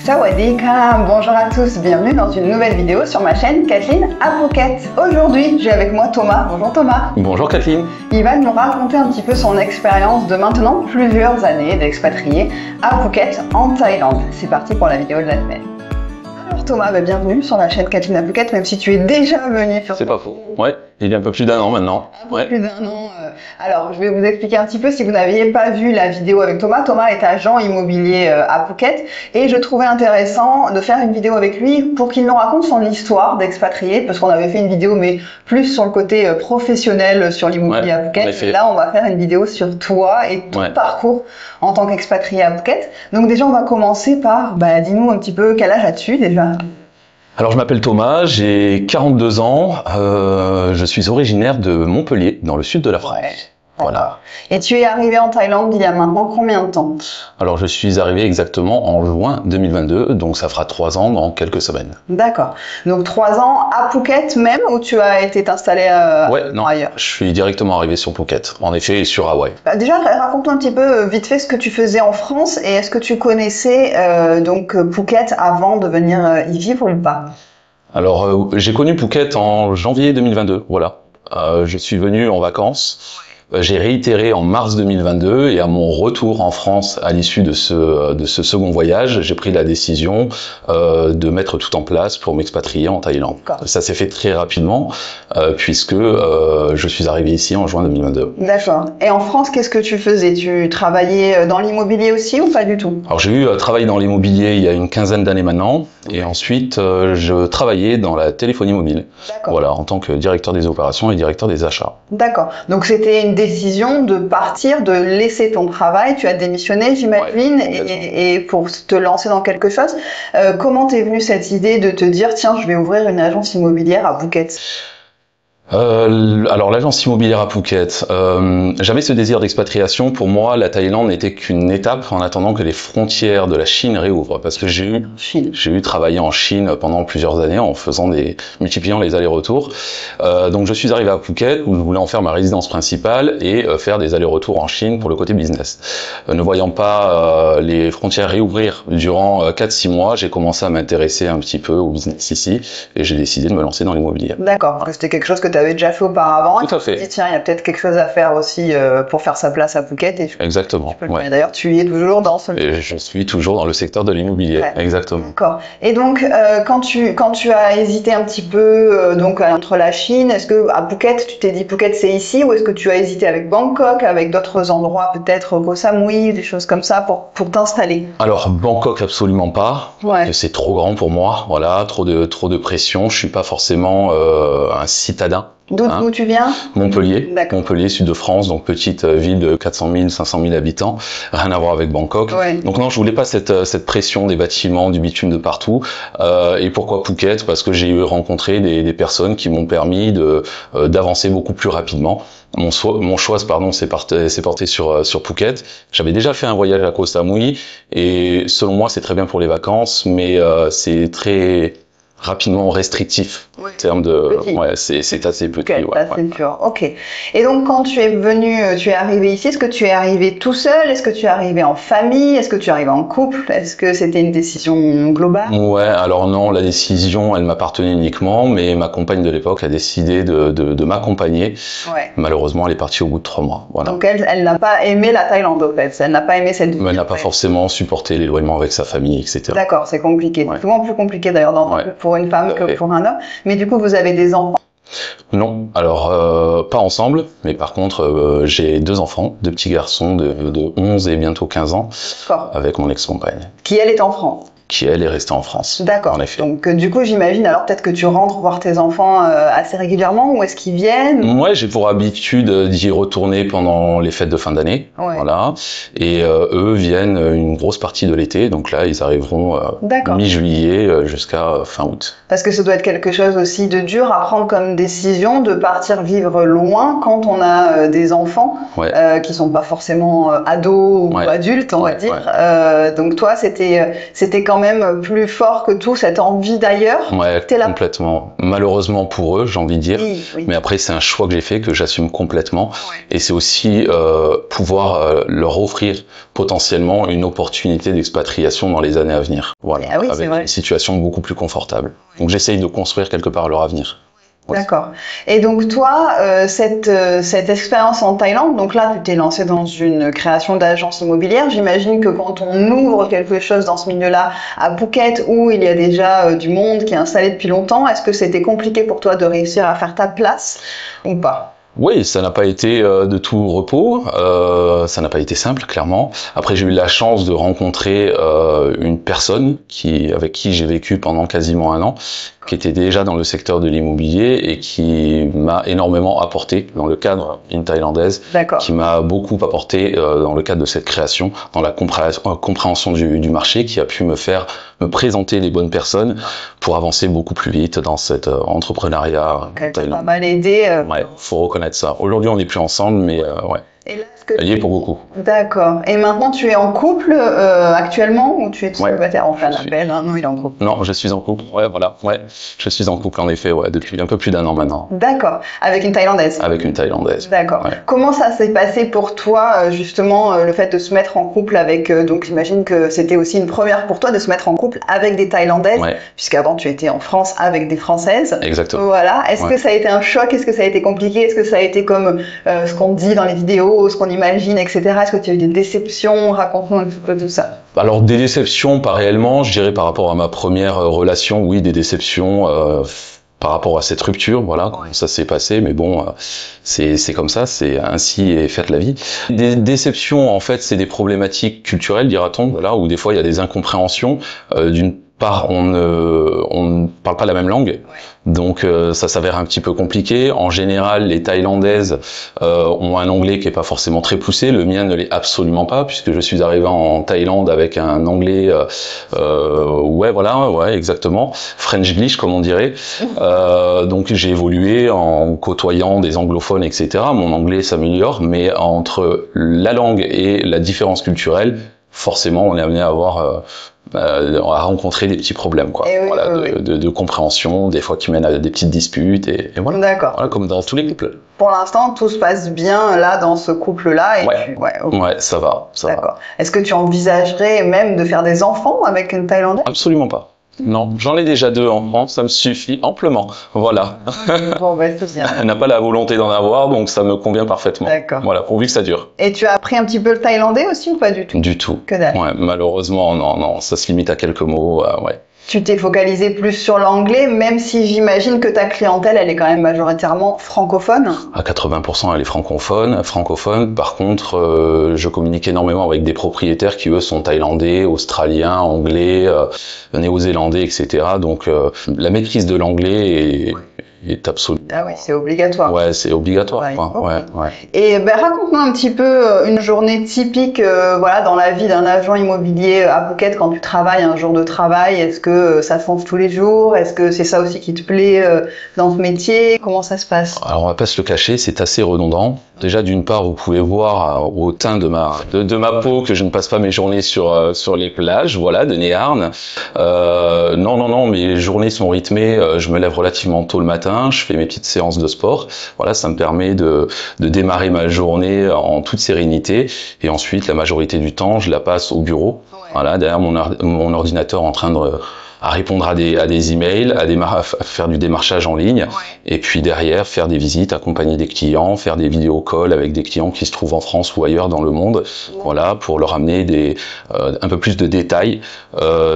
Sawadika, bonjour à tous, bienvenue dans une nouvelle vidéo sur ma chaîne Kathleen à Phuket. Aujourd'hui, j'ai avec moi Thomas. Bonjour Thomas. Bonjour Kathleen. Il va nous raconter un petit peu son expérience de maintenant plusieurs années d'expatrié à Phuket en Thaïlande. C'est parti pour la vidéo de la semaine. Alors Thomas, bienvenue sur la chaîne Kathleen à Phuket, même si tu es déjà venu sur... C'est pas faux. Ouais, il y a un peu plus d'un an maintenant. Plus d'un an. Alors, je vais vous expliquer un petit peu si vous n'aviez pas vu la vidéo avec Thomas. Thomas est agent immobilier à Phuket et je trouvais intéressant de faire une vidéo avec lui pour qu'il nous raconte son histoire d'expatrié, parce qu'on avait fait une vidéo mais plus sur le côté professionnel sur l'immobilier à Phuket. Et là, on va faire une vidéo sur toi et ton parcours en tant qu'expatrié à Phuket. Donc déjà, on va commencer par, dis-nous un petit peu quel âge as-tu déjà? Alors je m'appelle Thomas, j'ai 42 ans, je suis originaire de Montpellier, dans le sud de la France. Voilà. Et tu es arrivé en Thaïlande il y a maintenant combien de temps? Alors je suis arrivé exactement en juin 2022, donc ça fera 3 ans dans quelques semaines. D'accord. Donc 3 ans à Phuket même, ou tu as été installé ailleurs? Je suis directement arrivé sur Phuket, en effet, et sur Hawaï. Déjà, raconte-nous un petit peu vite fait ce que tu faisais en France, et est-ce que tu connaissais donc Phuket avant de venir y vivre ou pas? Alors j'ai connu Phuket en janvier 2022, voilà. Je suis venu en vacances. J'ai réitéré en mars 2022 et à mon retour en France à l'issue de ce second voyage, j'ai pris la décision de mettre tout en place pour m'expatrier en Thaïlande. Ça s'est fait très rapidement puisque je suis arrivé ici en juin 2022. D'accord. Et en France, qu'est-ce que tu faisais? Tu travaillais dans l'immobilier aussi ou pas du tout? Alors j'ai eu travaillé dans l'immobilier il y a une quinzaine d'années maintenant et ensuite je travaillais dans la téléphonie mobile. Voilà, en tant que directeur des opérations et directeur des achats. D'accord. Donc c'était une décision de partir, de laisser ton travail, tu as démissionné j'imagine, et pour te lancer dans quelque chose. Comment t'es venue cette idée de te dire tiens, je vais ouvrir une agence immobilière à Phuket? Alors l'agence immobilière à Phuket, j'avais ce désir d'expatriation. Pour moi, la Thaïlande n'était qu'une étape en attendant que les frontières de la Chine réouvrent, parce que j'ai eu travaillé en Chine pendant plusieurs années en multipliant les allers-retours. Donc je suis arrivé à Phuket où je voulais en faire ma résidence principale et faire des allers-retours en Chine pour le côté business. Ne voyant pas les frontières réouvrir durant 4-6 mois, j'ai commencé à m'intéresser un petit peu au business ici et j'ai décidé de me lancer dans l'immobilier. D'accord, c'était quelque chose que tu avais déjà fait auparavant. Tout à fait. Tu te dis tiens, il y a peut-être quelque chose à faire aussi pour faire sa place à Phuket. Exactement. D'ailleurs, tu y es toujours dans ce... Et je suis toujours dans le secteur de l'immobilier. Exactement. D'accord. Et donc, quand tu as hésité un petit peu entre la Chine, est-ce que à Phuket, tu t'es dit Phuket c'est ici, ou est-ce que tu as hésité avec Bangkok, avec d'autres endroits, peut-être Koh Samui, des choses comme ça pour t'installer? Alors Bangkok absolument pas. C'est trop grand pour moi. Voilà, trop de pression. Je suis pas forcément un citadin. D'où tu viens? Montpellier. Montpellier, sud de France, donc petite ville de 400 000, 500 000 habitants. Rien à voir avec Bangkok. Donc non, je voulais pas cette pression des bâtiments, du bitume de partout. Et pourquoi Phuket? Parce que j'ai rencontré des personnes qui m'ont permis d'avancer beaucoup plus rapidement. Mon choix, s'est porté sur Phuket. J'avais déjà fait un voyage à Koh Samui et selon moi, c'est très bien pour les vacances, mais c'est très rapidement restrictif en termes de c'est assez petit. C'est sûr. Ok. Et donc quand tu es venu, tu es arrivé ici, est-ce que tu es arrivé tout seul? Est-ce que tu es arrivé en famille? Est-ce que tu es arrivé en couple? Est-ce que c'était une décision globale? Alors non, la décision elle m'appartenait uniquement, mais ma compagne de l'époque a décidé de m'accompagner. Malheureusement elle est partie au bout de 3 mois. Donc elle n'a pas aimé la Thaïlande en fait, elle n'a pas aimé cette vie. Elle n'a pas forcément supporté l'éloignement avec sa famille, etc. D'accord, c'est compliqué. Souvent plus compliqué d'ailleurs pour une femme que pour un homme. Mais du coup, vous avez des enfants? Non, alors pas ensemble, mais par contre j'ai 2 enfants, 2 petits garçons de 11 et bientôt 15 ans, avec mon ex-compagne. Qui elle est en France? Qui elle est restée en France. D'accord. En effet. Donc du coup j'imagine alors peut-être que tu rentres voir tes enfants assez régulièrement, ou est-ce qu'ils viennent? Ouais, j'ai pour habitude d'y retourner pendant les fêtes de fin d'année. Voilà. Et eux viennent une grosse partie de l'été, donc là ils arriveront mi-juillet jusqu'à fin août. Parce que ça doit être quelque chose aussi de dur à prendre comme décision de partir vivre loin quand on a des enfants qui sont pas forcément ados ou adultes, on va dire. Donc toi c'était quand même plus fort que tout, cette envie d'ailleurs. Ouais, complètement. Malheureusement pour eux, j'ai envie de dire. Oui. Mais après, c'est un choix que j'ai fait, que j'assume complètement. Ouais. Et c'est aussi pouvoir leur offrir potentiellement une opportunité d'expatriation dans les années à venir. Voilà, oui, avec une situation beaucoup plus confortable. Donc j'essaye de construire quelque part leur avenir. Ouais. D'accord. Et donc toi, cette expérience en Thaïlande, donc là tu t'es lancé dans une création d'agence immobilière. J'imagine que quand on ouvre quelque chose dans ce milieu-là à Phuket, où il y a déjà du monde qui est installé depuis longtemps, est-ce que c'était compliqué pour toi de réussir à faire ta place ou pas? Oui, ça n'a pas été de tout repos, ça n'a pas été simple, clairement. Après, j'ai eu la chance de rencontrer une personne avec qui j'ai vécu pendant quasiment un an, qui était déjà dans le secteur de l'immobilier et qui m'a énormément apporté dans le cadre d'une thaïlandaise, qui m'a beaucoup apporté dans le cadre de cette création, dans la compréhension du marché, qui a pu me présenter les bonnes personnes pour avancer beaucoup plus vite dans cet entrepreneuriat thaïlandais. Pas mal aidé. Ouais, faut reconnaître ça. Aujourd'hui, on n'est plus ensemble, mais ouais. Et là, elle y est pour beaucoup. D'accord. Et maintenant, tu es en couple actuellement ou tu es célibataire? On fait un appel, hein? Non, il est en couple. Non, je suis en couple. Ouais, voilà. Ouais, je suis en couple en effet. Ouais, depuis un peu plus d'un an maintenant. D'accord. Avec une Thaïlandaise. Avec une Thaïlandaise. D'accord. Ouais. Comment ça s'est passé pour toi, justement, le fait de se mettre en couple avec donc j'imagine que c'était aussi une première pour toi de se mettre en couple avec des Thaïlandaises, puisqu'avant tu étais en France avec des Françaises. Exactement. Voilà. Est-ce que ça a été un choc? Est-ce que ça a été compliqué? Est-ce que ça a été comme ce qu'on dit dans les vidéos, ce qu'on imagine, etc. Est-ce que tu as eu des déceptions? Raconte-nous un peu tout ça. Alors des déceptions, pas réellement, je dirais par rapport à ma première relation, oui, des déceptions par rapport à cette rupture, voilà, ça s'est passé, mais bon, c'est comme ça, c'est ainsi est faite la vie. Des déceptions, en fait, c'est des problématiques culturelles, dira-t-on, voilà, où des fois il y a des incompréhensions, d'une part, on ne parle pas la même langue, donc ça s'avère un petit peu compliqué. En général, les Thaïlandaises ont un anglais qui est pas forcément très poussé. Le mien ne l'est absolument pas, puisque je suis arrivé en Thaïlande avec un anglais, exactement, Frenchglish comme on dirait. Donc j'ai évolué en côtoyant des anglophones, etc. Mon anglais s'améliore, mais entre la langue et la différence culturelle, forcément, on est amené à rencontrer des petits problèmes, quoi. De compréhension, des fois qui mènent à des petites disputes, et voilà. D'accord. Voilà, comme dans tous les couples. Pour l'instant, tout se passe bien là dans ce couple-là. Ouais, ça va. D'accord. Est-ce que tu envisagerais même de faire des enfants avec une Thaïlandaise? Absolument pas. Non, j'en ai déjà 2 en France, ça me suffit amplement. Voilà. Bon, c'est bien. Elle n'a pas la volonté d'en avoir, donc ça me convient parfaitement. D'accord. Voilà, pourvu que ça dure. Et tu as appris un petit peu le thaïlandais aussi ou pas du tout? Du tout. Que dalle. Ouais, malheureusement, non, ça se limite à quelques mots, ouais. Tu t'es focalisé plus sur l'anglais, même si j'imagine que ta clientèle, elle est quand même majoritairement francophone. À 80%, elle est francophone. Par contre, je communique énormément avec des propriétaires qui, eux, sont thaïlandais, australiens, anglais, néo-zélandais, etc. Donc, la maîtrise de l'anglais est absolue. Ah oui, c'est obligatoire. Ouais, c'est obligatoire. Ouais. Et raconte-nous un petit peu une journée typique dans la vie d'un agent immobilier à Phuket quand tu travailles un jour de travail. Est-ce que ça change tous les jours? Est-ce que c'est ça aussi qui te plaît dans ce métier? Comment ça se passe? Alors on va pas se le cacher, c'est assez redondant. Déjà d'une part, vous pouvez voir au teint de ma peau que je ne passe pas mes journées sur les plages, voilà, de Nhe Arn. Non, mes journées sont rythmées. Je me lève relativement tôt le matin. Je fais mes petites séances de sport. Voilà, ça me permet de démarrer ma journée en toute sérénité. Et ensuite, la majorité du temps, je la passe au bureau. Voilà, derrière mon ordinateur en train à répondre à des emails, à faire du démarchage en ligne, et puis derrière faire des visites, accompagner des clients, faire des vidéo calls avec des clients qui se trouvent en France ou ailleurs dans le monde, voilà, pour leur amener un peu plus de détails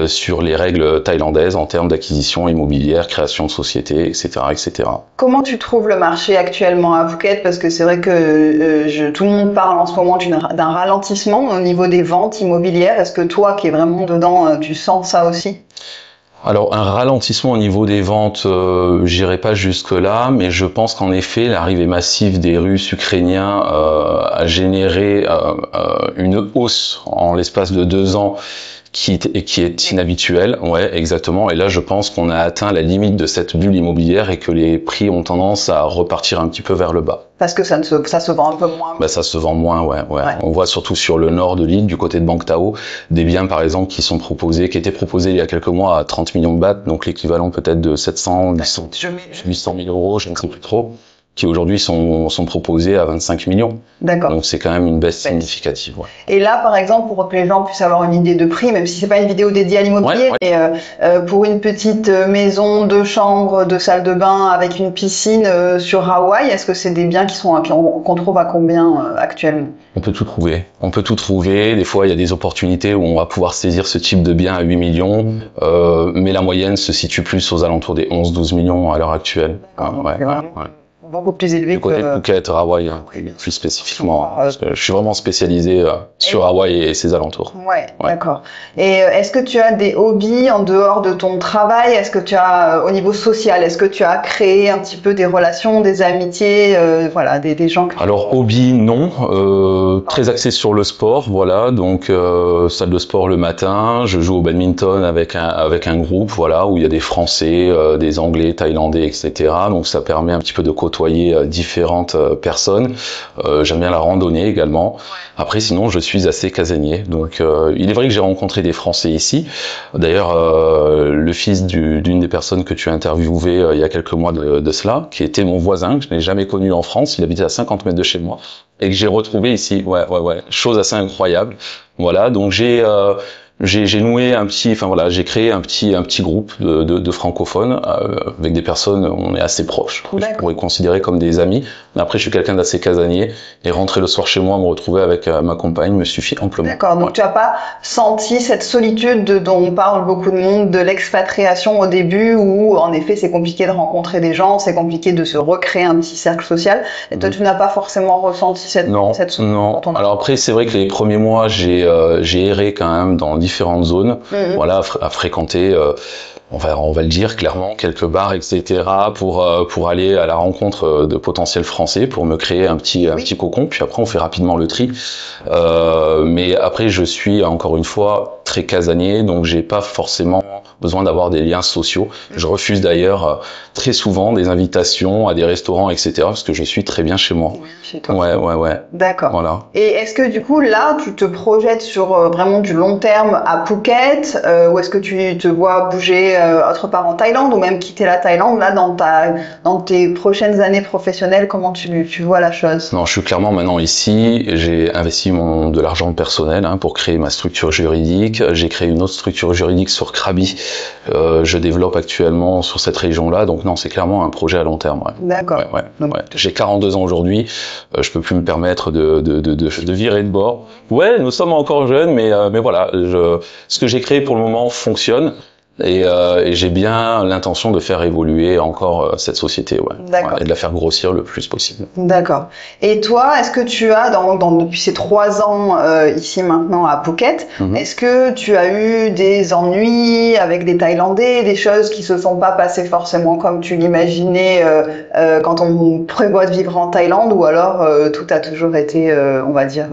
sur les règles thaïlandaises en termes d'acquisition immobilière, création de société, etc., etc. Comment tu trouves le marché actuellement à Phuket? Parce que c'est vrai que tout le monde parle en ce moment d'un ralentissement au niveau des ventes immobilières. Est-ce que toi, qui es vraiment dedans, tu sens ça aussi? Alors un ralentissement au niveau des ventes, j'irai pas jusque là, mais je pense qu'en effet l'arrivée massive des Russes ukrainiens a généré une hausse en l'espace de 2 ans qui est inhabituel. Ouais, exactement. Et là, je pense qu'on a atteint la limite de cette bulle immobilière et que les prix ont tendance à repartir un petit peu vers le bas. Parce que ça se vend un peu moins. Bah, ça se vend moins, ouais. On voit surtout sur le nord de l'île, du côté de Bang Tao, des biens, par exemple, qui étaient proposés il y a quelques mois à 30 millions de bahts, donc l'équivalent peut-être de 700, 800 000 euros, je ne sais plus trop, qui aujourd'hui sont proposés à 25 millions. D'accord. Donc c'est quand même une baisse significative. Ouais. Et là, par exemple, pour que les gens puissent avoir une idée de prix, même si c'est pas une vidéo dédiée à l'immobilier, mais pour une petite maison, 2 chambres, 2 salles de bain avec une piscine sur Hawaï, est-ce que c'est des biens qu'on trouve à combien actuellement? On peut tout trouver. On peut tout trouver. Des fois, il y a des opportunités où on va pouvoir saisir ce type de bien à 8 millions, mais la moyenne se situe plus aux alentours des 11-12 millions à l'heure actuelle. Beaucoup plus élevé du côté de Phuket, Hawaï, plus spécifiquement. Parce que je suis vraiment spécialisé sur Hawaï et ses alentours. Ouais. D'accord. Et est-ce que tu as des hobbies en dehors de ton travail? Est-ce que tu as, au niveau social, est-ce que tu as créé un petit peu des relations, des amitiés, des gens que... Alors, hobby, non. Très axé sur le sport, voilà. Donc, salle de sport le matin. Je joue au badminton avec un groupe, voilà, où il y a des Français, des Anglais, Thaïlandais, etc. Donc, ça permet un petit peu de côtoyer différentes personnes. J'aime bien la randonnée également. Après, sinon, je suis assez casanier. Donc, il est vrai que j'ai rencontré des Français ici. D'ailleurs, le fils d'une des personnes que tu as interviewé il y a quelques mois de cela, qui était mon voisin, que je n'ai jamais connu en France. Il habitait à 50 mètres de chez moi et que j'ai retrouvé ici. Ouais. Chose assez incroyable. Voilà. Donc, j'ai noué j'ai créé un petit groupe de francophones avec des personnes, on est assez proches. Je pourrais considérer comme des amis. Mais après, je suis quelqu'un d'assez casanier et rentrer le soir chez moi, me retrouver avec ma compagne me suffit amplement. D'accord. Donc tu as pas senti cette solitude dont parle beaucoup de monde, de l'expatriation au début, où en effet c'est compliqué de rencontrer des gens, c'est compliqué de se recréer un petit cercle social. Et toi, tu n'as pas forcément ressenti cette solitude. Non. Alors après, c'est vrai que les premiers mois, j'ai erré quand même dans différentes zones, voilà, à fréquenter, on va le dire clairement, quelques bars, etc. pour aller à la rencontre de potentiels Français, pour me créer un petit cocon. Puis après, on fait rapidement le tri. Mais après, je suis encore une fois très casanier, donc j'ai pas forcément besoin d'avoir des liens sociaux. Je refuse d'ailleurs très souvent des invitations à des restaurants, etc. parce que je suis très bien chez moi. Chez toi. Ouais. D'accord. Voilà. Et est-ce que du coup là, tu te projettes sur vraiment du long terme à Phuket, ou est-ce que tu te vois bouger autre part en Thaïlande, ou même quitter la Thaïlande là dans tes prochaines années professionnelles? Comment tu vois la chose? Non, je suis clairement maintenant ici. J'ai investi de l'argent personnel pour créer ma structure juridique. J'ai créé une autre structure juridique sur Krabi. Je développe actuellement sur cette région-là. Donc non, c'est clairement un projet à long terme. Ouais. D'accord. Ouais. J'ai 42 ans aujourd'hui. Je peux plus me permettre de virer de bord. Ouais, nous sommes encore jeunes, mais voilà. Ce que j'ai créé pour le moment fonctionne. Et j'ai bien l'intention de faire évoluer encore cette société, et de la faire grossir le plus possible. D'accord. Et toi, est-ce que tu as, depuis ces 3 ans ici maintenant à Phuket, est-ce que tu as eu des ennuis avec des Thaïlandais, des choses qui se sont pas passées forcément comme tu l'imaginais quand on prévoit de vivre en Thaïlande, ou alors tout a toujours été, on va dire,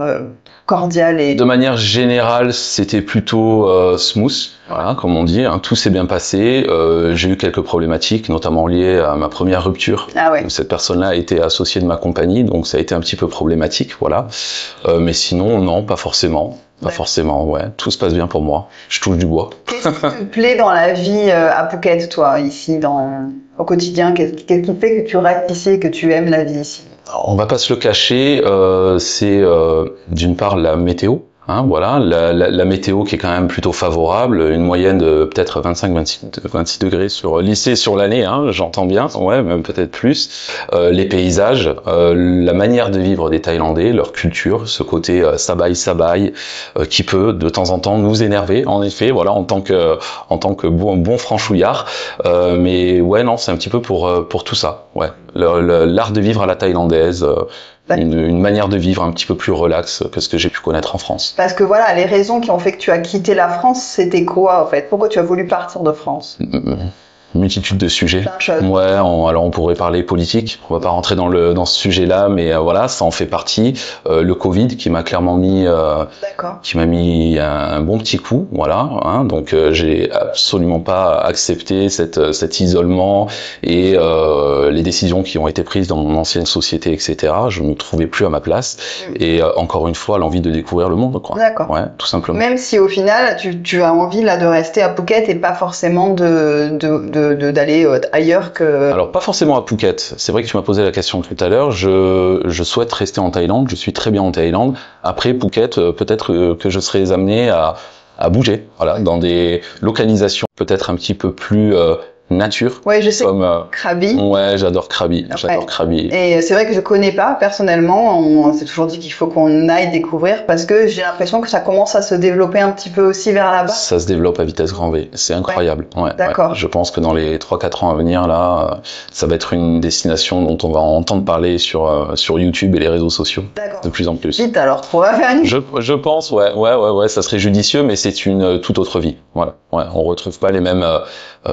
cordial et... De manière générale, c'était plutôt smooth, voilà, comme on dit, tout s'est bien passé. J'ai eu quelques problématiques, notamment liées à ma première rupture. Où cette personne-là a été associée de ma compagnie, donc ça a été un petit peu problématique, voilà. Mais sinon, non, pas forcément. Pas forcément, tout se passe bien pour moi. Je touche du bois. Qu'est-ce qui te plaît dans la vie à Phuket, toi, ici, au quotidien? Qu'est-ce qui fait que tu restes ici et que tu aimes la vie ici? On va pas se le cacher, c'est d'une part la météo. Voilà, la météo qui est quand même plutôt favorable, une moyenne de peut-être 25-26 degrés sur l'année, j'entends bien, même peut-être plus. Les paysages, la manière de vivre des Thaïlandais, leur culture, ce côté sabai, qui peut de temps en temps nous énerver, en effet, voilà, en tant que bon franchouillard. Mais non, c'est un petit peu pour tout ça, l'art de vivre à la thaïlandaise. Une manière de vivre un petit peu plus relax que ce que j'ai pu connaître en France. Parce que voilà, les raisons qui ont fait que tu as quitté la France, c'était quoi en fait? Pourquoi tu as voulu partir de France? multitude de sujets. Ouais, alors on pourrait parler politique. On va pas rentrer dans ce sujet-là, mais voilà, ça en fait partie. Le Covid qui m'a clairement mis, qui m'a mis un bon petit coup, voilà. Hein, donc j'ai absolument pas accepté cet isolement et les décisions qui ont été prises dans mon ancienne société, etc. Je ne me trouvais plus à ma place et encore une fois l'envie de découvrir le monde, quoi. D'accord. Ouais, tout simplement. Même si au final tu as envie là de rester à Phuket et pas forcément d'aller ailleurs que... Alors pas forcément à Phuket. C'est vrai que tu m'as posé la question tout à l'heure. Je souhaite rester en Thaïlande. Je suis très bien en Thaïlande. Après Phuket, peut-être que je serai amené à bouger. Voilà, dans des localisations peut-être un petit peu plus nature. Ouais, je sais. Comme Krabi. Ouais, j'adore Krabi. J'adore Krabi. Et c'est vrai que je connais pas personnellement. On s'est toujours dit qu'il faut qu'on aille découvrir parce que j'ai l'impression que ça commence à se développer un petit peu aussi vers là-bas. Ça se développe à vitesse grand V. C'est incroyable. Ouais. D'accord. Ouais. Je pense que dans les 3-4 ans à venir, là, ça va être une destination dont on va entendre parler sur YouTube et les réseaux sociaux. De plus en plus. Vite alors, on va faire une... Je pense, ouais, ça serait judicieux, mais c'est une toute autre vie. Voilà. Ouais, on retrouve pas les mêmes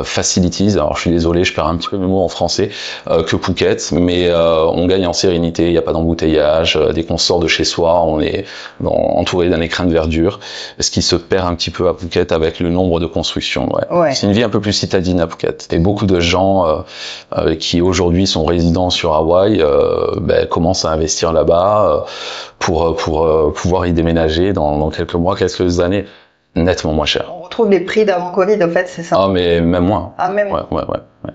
facilities. Alors je suis désolé, je perds un petit peu mes mots en français que Phuket, mais on gagne en sérénité. Il n'y a pas d'embouteillage. Dès qu'on sort de chez soi, on est entouré d'un écrin de verdure. Ce qui se perd un petit peu à Phuket avec le nombre de constructions. Ouais. C'est une vie un peu plus citadine à Phuket. Et beaucoup de gens qui aujourd'hui sont résidents sur Hawaï commencent à investir là-bas pour pouvoir y déménager dans quelques mois, quelques années, nettement moins cher. On retrouve les prix d'avant Covid, en fait, c'est ça? Ah, mais même moins. Ah, même moins. Ouais.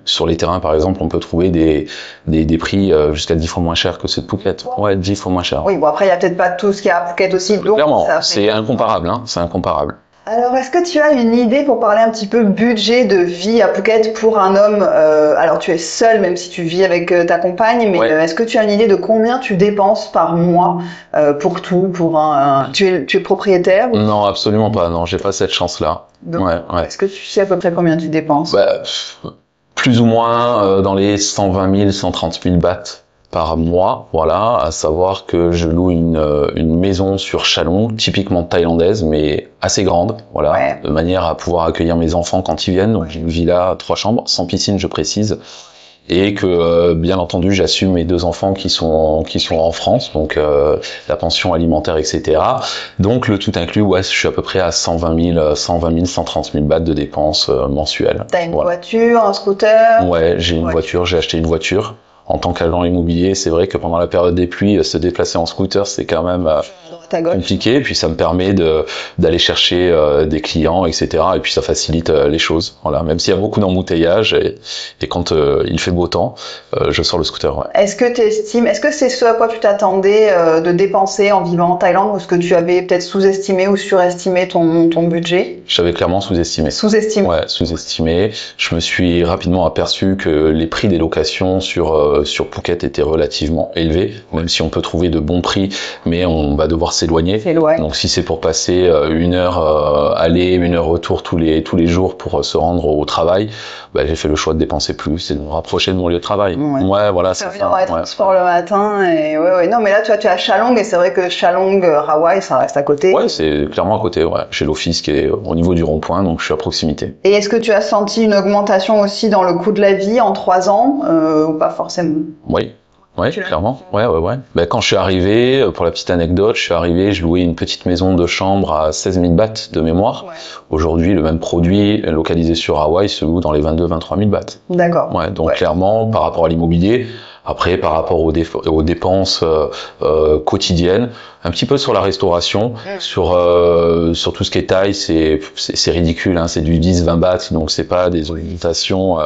Sur les terrains, par exemple, on peut trouver des prix jusqu'à 10 fois moins cher que ceux de Phuket. Ouais, 10 fois moins cher. Oui, bon, après, il y a peut-être pas tout ce qu'il y a à Phuket aussi. Donc, clairement, c'est incomparable, hein. C'est incomparable. Alors, est-ce que tu as une idée pour parler un petit peu budget de vie à Phuket pour un homme? Alors, tu es seul, même si tu vis avec ta compagne, mais est-ce que tu as une idée de combien tu dépenses par mois pour tout, Tu es propriétaire ou... Non, absolument pas. Non, j'ai pas cette chance-là. Ouais. Est-ce que tu sais à peu près combien tu dépenses? Plus ou moins dans les 120 000, 130 000 bahts par mois, voilà, à savoir que je loue une maison sur Chalong, typiquement thaïlandaise, mais assez grande, voilà, de manière à pouvoir accueillir mes enfants quand ils viennent. Donc j'ai une villa 3 chambres, sans piscine, je précise, et que bien entendu j'assume mes 2 enfants qui sont en France, donc la pension alimentaire, etc. Donc le tout inclus, je suis à peu près à 120 000, 130 000 bahts de dépenses mensuelles. T'as une voiture, un scooter? Ouais, j'ai une voiture, j'ai acheté une voiture. En tant qu'agent immobilier, c'est vrai que pendant la période des pluies, se déplacer en scooter, c'est quand même compliqué. Et puis ça me permet d'aller chercher des clients, etc. Et puis ça facilite les choses. Voilà, même s'il y a beaucoup d'embouteillages et quand il fait beau temps, je sors le scooter. Ouais. Est-ce que c'est ce à quoi tu t'attendais de dépenser en vivant en Thaïlande, ou est-ce que tu avais peut-être sous-estimé ou surestimé ton budget? J'avais clairement sous-estimé. Sous-estimé. Ouais, sous-estimé. Je me suis rapidement aperçu que les prix des locations sur Phuket étaient relativement élevés, même si on peut trouver de bons prix, mais on va devoir s'éloigner. Donc si c'est pour passer 1 heure aller, 1 heure retour tous les jours pour se rendre au travail, j'ai fait le choix de dépenser plus et de me rapprocher de mon lieu de travail. Ouais, voilà, c'est ça. Ouais, transport le matin et non, mais là tu es à Chalong et c'est vrai que Chalong, Hawaï, ça reste à côté. Ouais, c'est clairement à côté. Ouais, j'ai l'office qui est au niveau du rond-point, donc je suis à proximité. Et est-ce que tu as senti une augmentation aussi dans le coût de la vie en 3 ans ou pas forcément? Oui. Ouais, clairement. Ouais. Quand je suis arrivé, pour la petite anecdote, je louais une petite maison de chambre à 16 000 bahts de mémoire. Ouais. Aujourd'hui, le même produit localisé sur Hawaï se loue dans les 22-23 000 bahts. D'accord. Ouais, donc clairement, par rapport à l'immobilier, après, par rapport aux dépenses quotidiennes, un petit peu sur la restauration, sur tout ce qui est Thaï, c'est ridicule, hein, c'est du 10-20 bahts, donc c'est pas des augmentations,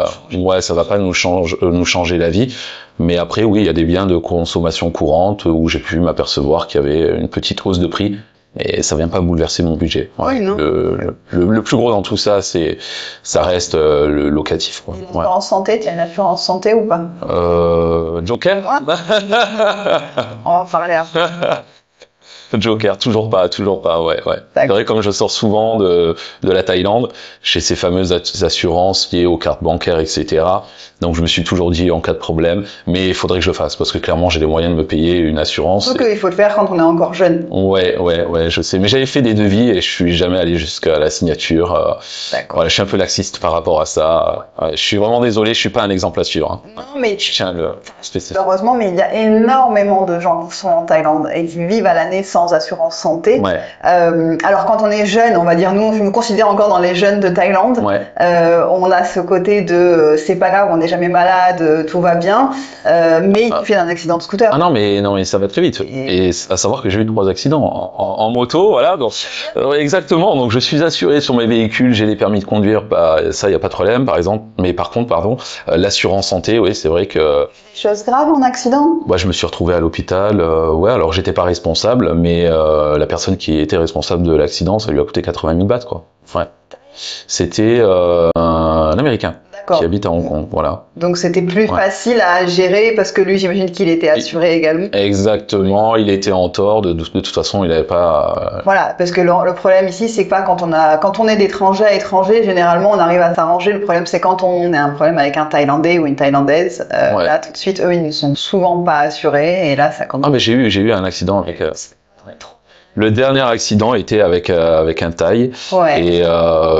ça va pas nous changer la vie. Mais après, oui, il y a des biens de consommation courante où j'ai pu m'apercevoir qu'il y avait une petite hausse de prix. Et ça vient pas bouleverser mon budget. Ouais. Oui, non. Le plus gros dans tout ça, ça reste le locatif. Quoi. L'assurance santé, tu as une assurance santé ou pas? Joker. On va en parler après. Joker, toujours pas, ouais. C'est vrai, comme je sors souvent de la Thaïlande, j'ai ces fameuses assurances liées aux cartes bancaires, etc. Donc je me suis toujours dit, en cas de problème, mais il faudrait que je le fasse, parce que clairement, j'ai les moyens de me payer une assurance. Surtout qu'il faut le faire quand on est encore jeune. Ouais, je sais. Mais j'avais fait des devis et je suis jamais allé jusqu'à la signature. Voilà, je suis un peu laxiste par rapport à ça. Je suis vraiment désolé, je suis pas un exemple à suivre. Hein. Non, mais je tiens à le spécifier. Heureusement, mais il y a énormément de gens qui sont en Thaïlande et qui vivent à l'année sans assurance santé. Ouais. Alors quand on est jeune, on va dire, nous, je me considère encore dans les jeunes de Thaïlande. Ouais. On a ce côté de c'est pas grave, on n'est jamais malade, tout va bien. Mais il fait un accident de scooter. Ah non, mais ça va très vite. Et à savoir que j'ai eu 3 accidents en moto, voilà. Donc exactement. Donc je suis assuré sur mes véhicules, j'ai les permis de conduire, ça y a pas de problème, par exemple. Mais par contre, l'assurance santé, oui, c'est vrai que. Des choses graves en accident. Ouais, je me suis retrouvé à l'hôpital. Ouais, alors j'étais pas responsable, mais la personne qui était responsable de l'accident, ça lui a coûté 80 000 bahts, quoi. Ouais. C'était un Américain qui habite à Hong Kong, voilà. Donc c'était plus facile à gérer parce que lui, j'imagine qu'il était assuré également. Exactement, il était en tort, de toute façon, il n'avait pas... Voilà, parce que le problème ici, c'est que pas quand on est d'étranger à étranger, généralement on arrive à s'arranger. Le problème, c'est quand on a un problème avec un Thaïlandais ou une Thaïlandaise, là tout de suite, eux, ils ne sont souvent pas assurés et là ça commence. Ah mais j'ai eu un accident avec... Le dernier accident était avec un Thaï et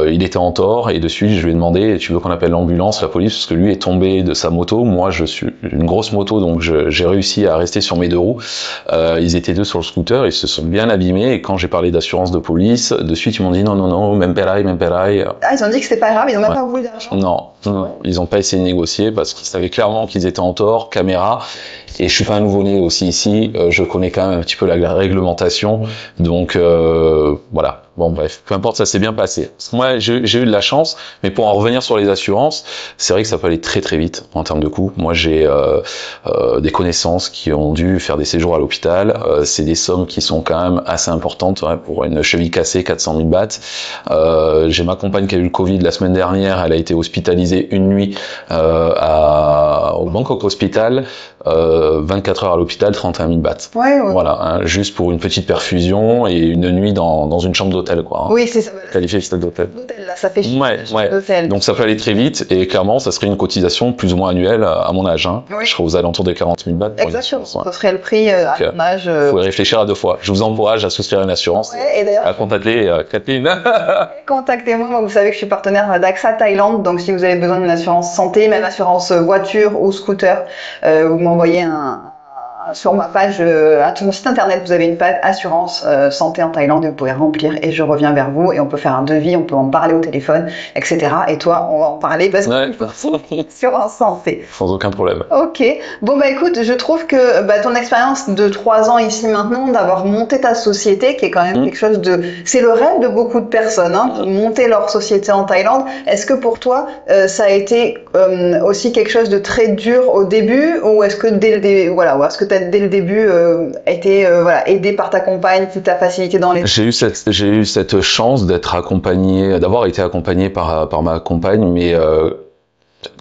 il était en tort et de suite je lui ai demandé tu veux qu'on appelle l'ambulance, la police, parce que lui est tombé de sa moto. Moi je suis une grosse moto donc j'ai réussi à rester sur mes 2 roues. Ils étaient 2 sur le scooter, ils se sont bien abîmés et quand j'ai parlé d'assurance de police, de suite ils m'ont dit non, même perai. Ah, ils ont dit que c'était pas grave, ils ont même pas voulu d'argent. Non, ils ont pas essayé de négocier parce qu'ils savaient clairement qu'ils étaient en tort, caméra. Et je suis pas un nouveau-né aussi ici, je connais quand même un petit peu la réglementation, donc voilà. Bon bref, peu importe, ça s'est bien passé. Parce que moi j'ai eu de la chance, mais pour en revenir sur les assurances, c'est vrai que ça peut aller très très vite en termes de coûts. Moi j'ai des connaissances qui ont dû faire des séjours à l'hôpital, c'est des sommes qui sont quand même assez importantes pour une cheville cassée, 400 000 bahts. J'ai ma compagne qui a eu le Covid la semaine dernière, elle a été hospitalisée une nuit au Bangkok Hospital. 24 heures à l'hôpital, 31 000 bahts. Voilà, hein, juste pour une petite perfusion et une nuit dans une chambre d'hôtel, quoi. Hein. Oui, c'est ça. Qualifié hôtel d'hôtel. Là, ça fait ouais. Donc ça peut aller très vite et clairement, ça serait une cotisation plus ou moins annuelle à mon âge. Hein. Je serais aux alentours des 40 000 bahts. Exactement. Ça serait le prix à mon âge. Vous pouvez réfléchir à 2 fois. Je vous encourage à souscrire une assurance. Et d'ailleurs, à contacter Kathleen. Contactez-moi. Moi, vous savez que je suis partenaire d'AXA Thaïlande. Donc, si vous avez besoin d'une assurance santé, même assurance voiture ou scooter, vous m'envoyez sur ma page, sur mon site internet, vous avez une page assurance santé en Thaïlande et vous pouvez remplir et je reviens vers vous et on peut faire un devis, on peut en parler au téléphone, etc. Et toi, on va en parler parce que assurance santé. Sans aucun problème. Ok. Bon, bah écoute, je trouve que ton expérience de 3 ans ici maintenant, d'avoir monté ta société, qui est quand même quelque chose de... C'est le rêve de beaucoup de personnes, hein, de monter leur société en Thaïlande. Est-ce que pour toi, ça a été aussi quelque chose de très dur au début ou est-ce que dès le début été aidé par ta compagne, qui t'a facilité dans les... J'ai eu cette chance d'être accompagné, d'avoir été accompagné par ma compagne, mais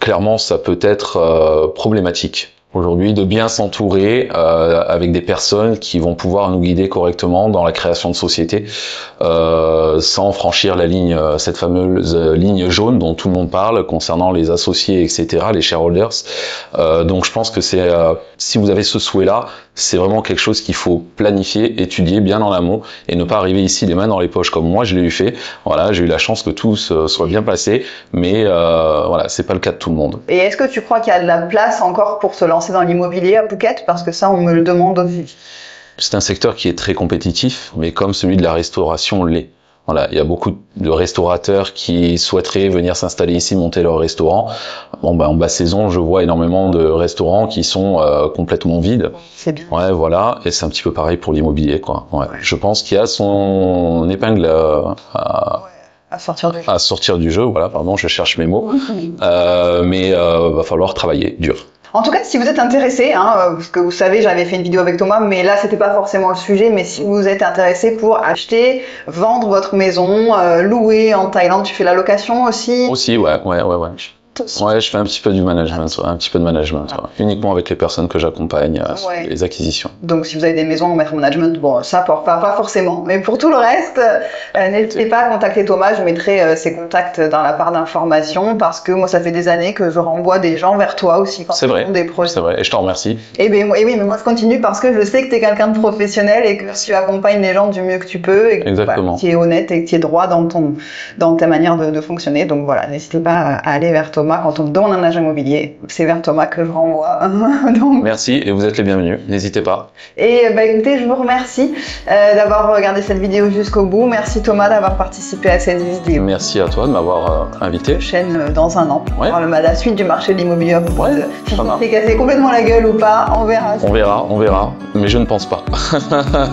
clairement ça peut être problématique aujourd'hui de bien s'entourer avec des personnes qui vont pouvoir nous guider correctement dans la création de société sans franchir la ligne, cette fameuse ligne jaune dont tout le monde parle concernant les associés, etc., les shareholders. Donc je pense que c'est si vous avez ce souhait-là, c'est vraiment quelque chose qu'il faut planifier, étudier bien en amont et ne pas arriver ici les mains dans les poches comme moi je l'ai eu fait. Voilà, j'ai eu la chance que tout soit bien passé, mais voilà, c'est pas le cas de tout le monde. Et est-ce que tu crois qu'il y a de la place encore pour se lancer dans l'immobilier à Phuket? Parce que ça, on me le demande aussi. C'est un secteur qui est très compétitif, mais comme celui de la restauration l'est. Voilà, il y a beaucoup de restaurateurs qui souhaiteraient venir s'installer ici, monter leur restaurant. Bon, en basse saison, je vois énormément de restaurants qui sont complètement vides. C'est bien. Ouais, voilà, et c'est un petit peu pareil pour l'immobilier, quoi. Ouais. Je pense qu'il y a son épingle à sortir du jeu. À sortir du jeu, voilà, pardon, je cherche mes mots. Mais va falloir travailler dur. En tout cas, si vous êtes intéressé, parce que vous savez, j'avais fait une vidéo avec Thomas, mais là, c'était pas forcément le sujet, mais si vous êtes intéressé pour acheter, vendre votre maison, louer en Thaïlande, tu fais la location aussi? Aussi, ouais. Ouais, je fais un petit peu du management, un petit peu de management, uniquement avec les personnes que j'accompagne, les acquisitions. Donc si vous avez des maisons en management, bon, ça pas forcément, mais pour tout le reste, n'hésitez pas à contacter Thomas. Je mettrai ses contacts dans la barre d'informations parce que moi, ça fait des années que je renvoie des gens vers toi aussi quand ils font des projets. C'est vrai, et je t'en remercie. Et oui, mais moi je continue parce que je sais que tu es quelqu'un de professionnel et que tu accompagnes les gens du mieux que tu peux et que tu es honnête et que tu es droit dans ta manière de fonctionner. Donc voilà, n'hésitez pas à aller vers Thomas. Quand on me demande un agent immobilier, c'est vers Thomas que je renvoie. Donc... Merci et vous êtes les bienvenus, n'hésitez pas. Et écoutez, je vous remercie d'avoir regardé cette vidéo jusqu'au bout. Merci Thomas d'avoir participé à cette vidéo. Merci à toi de m'avoir invité. Chaîne dans un an pour voir la suite du marché de l'immobilier. Si c'est cassé complètement la gueule ou pas, on verra. On verra, mais je ne pense pas.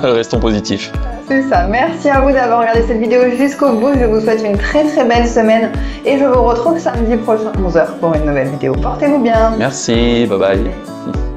Restons positifs. C'est ça. Merci à vous d'avoir regardé cette vidéo jusqu'au bout. Je vous souhaite une très belle semaine et je vous retrouve samedi prochain 11h pour une nouvelle vidéo. Portez-vous bien. Merci, bye bye.